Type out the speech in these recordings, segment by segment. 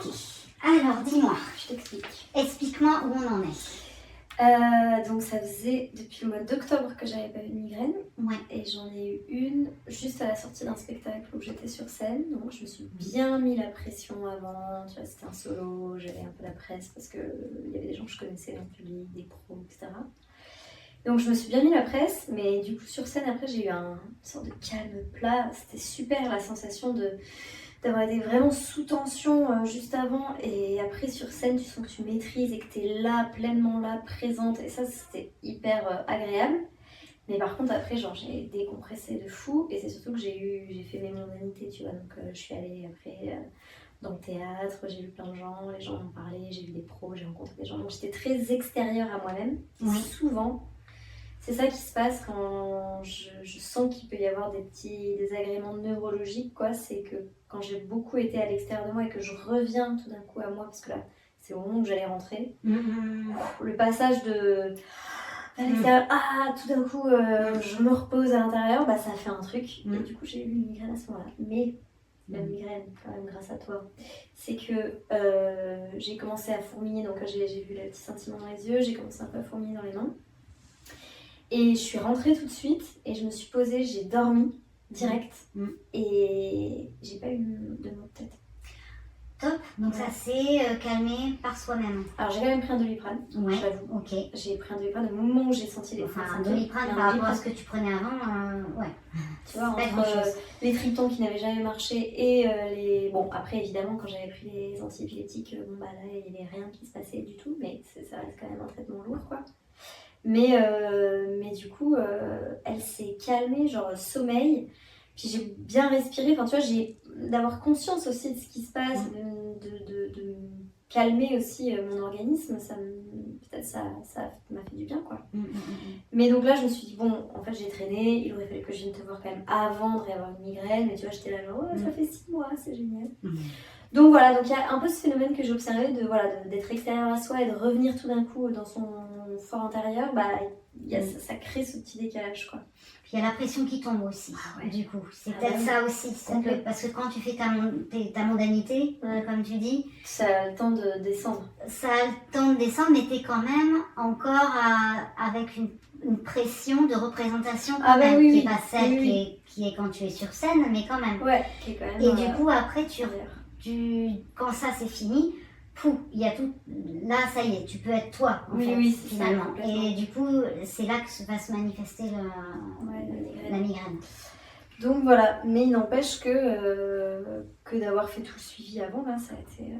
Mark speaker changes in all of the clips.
Speaker 1: Ok. Alors, dis-moi.
Speaker 2: Je t'explique.
Speaker 1: Explique-moi où on en est.
Speaker 2: Donc ça faisait depuis le mois d'octobre que j'avais pas eu de migraine.
Speaker 1: Ouais.
Speaker 2: Et j'en ai eu une juste à la sortie d'un spectacle où j'étais sur scène. Donc je me suis bien mis la pression avant. Tu vois, c'était un solo, j'avais un peu la presse parce qu'il y avait des gens que je connaissais dans le public, des pros, etc. Donc je me suis bien mis la presse, mais du coup sur scène après j'ai eu une sorte de calme plat. C'était super la sensation d'avoir été vraiment sous tension juste avant, et après sur scène tu sens que tu maîtrises et que tu es là, pleinement là, présente, et ça c'était hyper agréable. Mais par contre après genre j'ai décompressé de fou, et c'est surtout que j'ai fait mes mondanités, tu vois, donc je suis allée après dans le théâtre, j'ai vu plein de gens, les gens m'ont parlé, j'ai vu des pros, j'ai rencontré des gens, donc j'étais très extérieure à moi-même.
Speaker 1: Oui.
Speaker 2: Souvent c'est ça qui se passe quand je sens qu'il peut y avoir des petits désagréments neurologiques, quoi. C'est que quand j'ai beaucoup été à l'extérieur de moi et que je reviens tout d'un coup à moi, parce que là, c'est au moment où j'allais rentrer, le passage de à l'extérieur, tout d'un coup, je me repose à l'intérieur, bah ça fait un truc. Et du coup, j'ai eu une migraine à ce moment-là. Mais la migraine, quand même, grâce à toi, c'est que j'ai commencé à fourmiller. Donc, j'ai vu le petit sentiment dans les yeux, j'ai commencé un peu à fourmiller dans les mains. Et je suis rentrée tout de suite et je me suis posée, j'ai dormi direct et j'ai pas eu de maux de tête.
Speaker 1: Top, donc ça s'est calmé par soi-même.
Speaker 2: Alors j'ai quand même pris un Doliprane, j'avoue.
Speaker 1: Ok.
Speaker 2: J'ai pris un Doliprane au moment où j'ai senti les
Speaker 1: Enfin, un Doliprane par rapport à ce que tu prenais avant, ouais.
Speaker 2: Tu vois, entre les triptans qui n'avaient jamais marché et les... Bon, après évidemment quand j'avais pris les antipyrétiques, bon bah là il n'y avait rien qui se passait du tout, mais ça reste quand même un traitement lourd, quoi. Mais du coup, elle s'est calmée, genre sommeil. Puis j'ai bien respiré. Enfin, tu vois, d'avoir conscience aussi de ce qui se passe, de calmer aussi mon organisme. Peut-être ça m'a fait du bien, quoi. Mais donc là, je me suis dit, bon, en fait, j'ai traîné. Il aurait fallu que je vienne te voir quand même avant de réavoir une migraine. Mais tu vois, j'étais là, genre, ça fait 6 mois, c'est génial. Donc voilà, donc il y a un peu ce phénomène que j'ai observé d'être extérieur à soi et de revenir tout d'un coup dans son fort intérieur, bah ça crée ce petit décalage, quoi.
Speaker 1: Puis il y a la pression qui tombe aussi, du coup. C'est peut-être ça aussi, parce que quand tu fais ta mondanité, comme tu dis,
Speaker 2: ça a le temps de descendre.
Speaker 1: Ça a le temps de descendre, mais t'es quand même encore avec une pression de représentation quand même, qui n'est pas celle qui est quand tu es sur scène, mais quand même.
Speaker 2: Ouais, qui est quand même.
Speaker 1: Et du coup, après, quand ça c'est fini, il y a tout. Là, ça y est, tu peux être toi, en fait, finalement. Ça, et du coup, c'est là que va se manifester la migraine.
Speaker 2: Donc voilà, mais il n'empêche que d'avoir fait tout le suivi avant, là, ça a été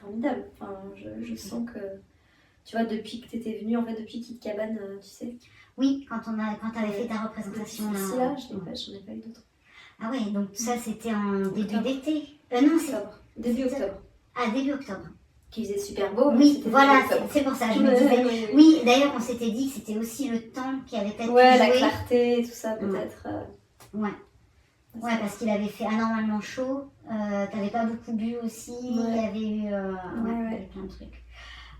Speaker 2: formidable. Enfin, je sens que, tu vois, depuis que tu étais venue, en fait, depuis Kit Cabane, tu sais.
Speaker 1: Oui, quand t'avais fait ta représentation
Speaker 2: là. J'en ai pas eu d'autres.
Speaker 1: Ah ouais, donc ça c'était en début d'été. Non, c'est
Speaker 2: octobre. Début octobre.
Speaker 1: Ah, début octobre.
Speaker 2: Qui faisait super beau.
Speaker 1: Oui, voilà, c'est pour ça, je me disais. Oui, d'ailleurs, on s'était dit que c'était aussi le temps qui avait peut-être
Speaker 2: la clarté, tout ça, peut-être.
Speaker 1: Ouais, parce qu'il avait fait anormalement chaud. T'avais pas beaucoup bu aussi. Il y avait eu plein de trucs.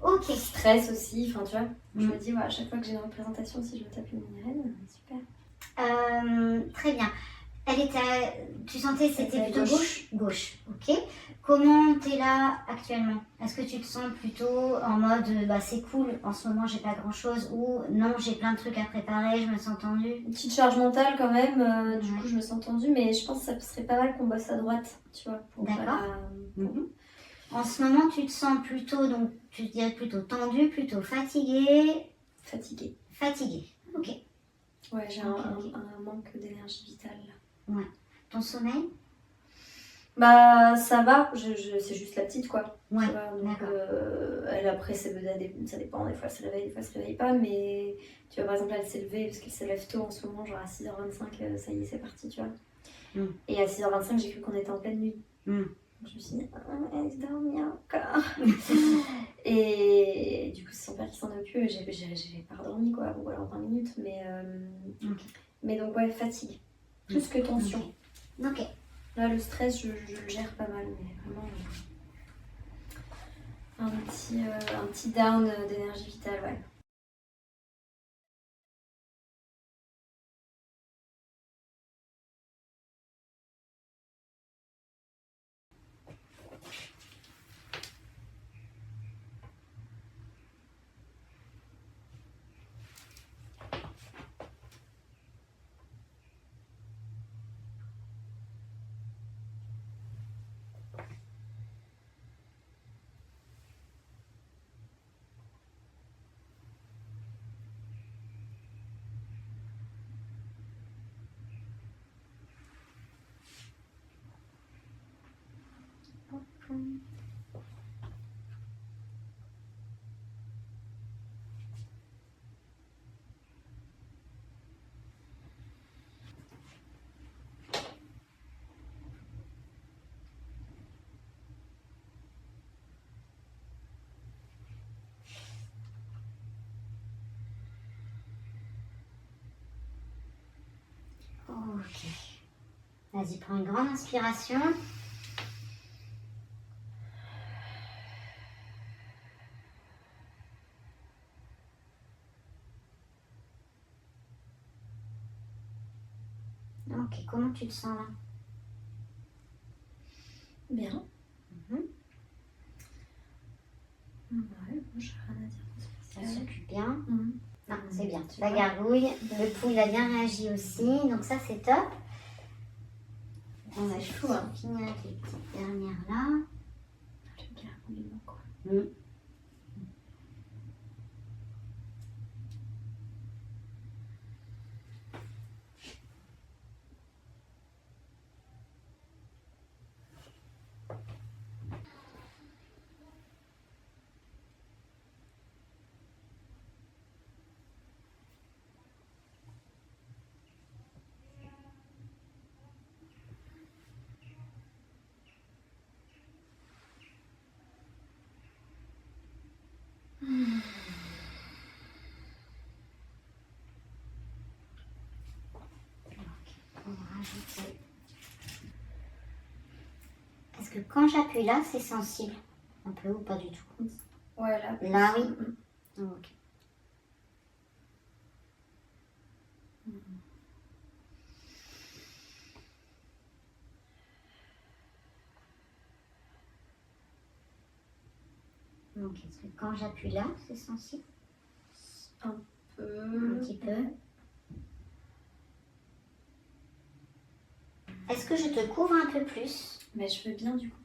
Speaker 1: Ok.
Speaker 2: Stress aussi, enfin tu vois. Je me dis, à chaque fois que j'ai une représentation, si je me tape une migraine, super.
Speaker 1: Très bien. Tu sentais que c'était plutôt gauche, ok. Comment t'es là actuellement? Est-ce que tu te sens plutôt en mode c'est cool, en ce moment j'ai pas grand chose, ou non, j'ai plein de trucs à préparer, je me sens tendue?
Speaker 2: Une petite charge mentale quand même, du coup je me sens tendue, mais je pense que ça serait pas mal qu'on bosse à droite, tu vois.
Speaker 1: D'accord. En ce moment tu te sens plutôt, donc tu dirais plutôt tendue, plutôt fatiguée? Fatiguée, ok.
Speaker 2: Ouais, j'ai un manque d'énergie vitale.
Speaker 1: Ouais. Ton sommeil?
Speaker 2: Bah ça va, c'est juste la petite, quoi.
Speaker 1: Ouais,
Speaker 2: d'accord. Elle après ça dépend, des fois elle se réveille, des fois elle se réveille pas, mais tu vois par exemple elle s'est levée parce qu'elle se lève tôt en ce moment, genre à 6h25, ça y est c'est parti, tu vois. Et à 6h25 j'ai cru qu'on était en pleine nuit. Je me suis dit, elle se dormit encore. Et du coup c'est son père qui s'en occupe, j'ai pas redormi, quoi, ou alors 20 minutes, mais donc fatigue, plus que tension.
Speaker 1: Ok.
Speaker 2: Là, le stress, je le gère pas mal, mais vraiment un petit down d'énergie vitale, ouais.
Speaker 1: Ok. Vas-y, prends une grande inspiration. Ok, comment tu te sens là?
Speaker 2: Bien.
Speaker 1: Mhm.
Speaker 2: Ouais, moi j'ai rien à dire de
Speaker 1: Ça
Speaker 2: spécial.
Speaker 1: s'occupe bien.
Speaker 2: Mhm.
Speaker 1: Ah, c'est bien.
Speaker 2: Tu
Speaker 1: La
Speaker 2: vois.
Speaker 1: gargouille, le pouls il a bien réagi aussi, donc ça c'est top. On va
Speaker 2: C'est fou, hein.
Speaker 1: finir avec les petites dernières là.
Speaker 2: Le gargouillement, quoi.
Speaker 1: On va rajouter. Est-ce que quand j'appuie là, c'est sensible? Un peu ou pas du tout?
Speaker 2: Ouais, là.
Speaker 1: Là, oui.
Speaker 2: Mhm.
Speaker 1: Ok. Donc, est-ce que quand j'appuie là, c'est sensible?
Speaker 2: Un peu.
Speaker 1: Un petit peu. Est-ce que je te couvre un peu plus?
Speaker 2: Mais je veux bien du coup